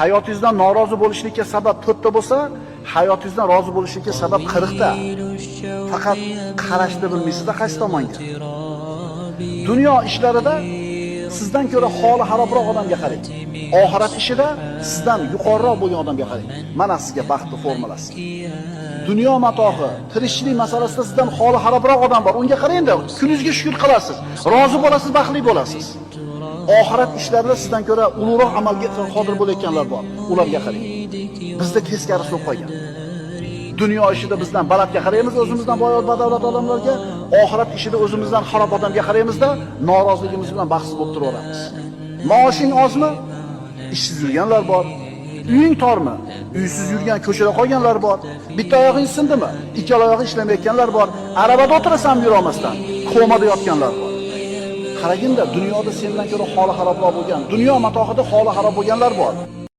Hayotingizdan norozi bo'lishlikka sabab 4 ta bo'lsa, hayotingizdan rozi bo'lishlikka sabab 40 ta. Faqat qarashni bilmaysizda qaysi tomonga. Dunyo ishlarida sizdan ko'ra holi xarobroq odamga qarang. Oxirat ishida sizdan yuqoriroq bo'lgan odamga qarang. Mana sizga baxtning formulasi. Dunyo matohi, tirikchilik masalasida sizdan holi xarobroq odam bor. Unga qarang-da, kuningizga shukr qilasiz. Rozi bo'lasiz, baxtli bo'lasiz. Oxirat ishlarida sizdan ko'ra ulug'roq amalga qodir bo'layotganlar bor. Ularga qarang. Bizda teskarisi bo'lib qolgan. Dunyo ishida bizdan balandga qaraymiz, o'zimizdan boyot badavlat odamlarga, oxirat ishida o'zimizdan xarob odamga qaraymizda, noroziligimiz bilan baxtsiz bo'lib turaveramiz. Maoshing ozmi? Ishsiz yurganlar bor. Uying tormi? Uysiz yurgan, ko'chada qolganlar bor. Bitta oyog'ing sindimi? Ikkala oyog'i ishlamayotganlar bor. Arabada o'tirasan yura olmasdan, komada yotganlar bor. Qaraginda, dunyoda sendan ko'ra holi xarobroq bo'lgan, dunyo matohida holi xarob bo'lganlar bor.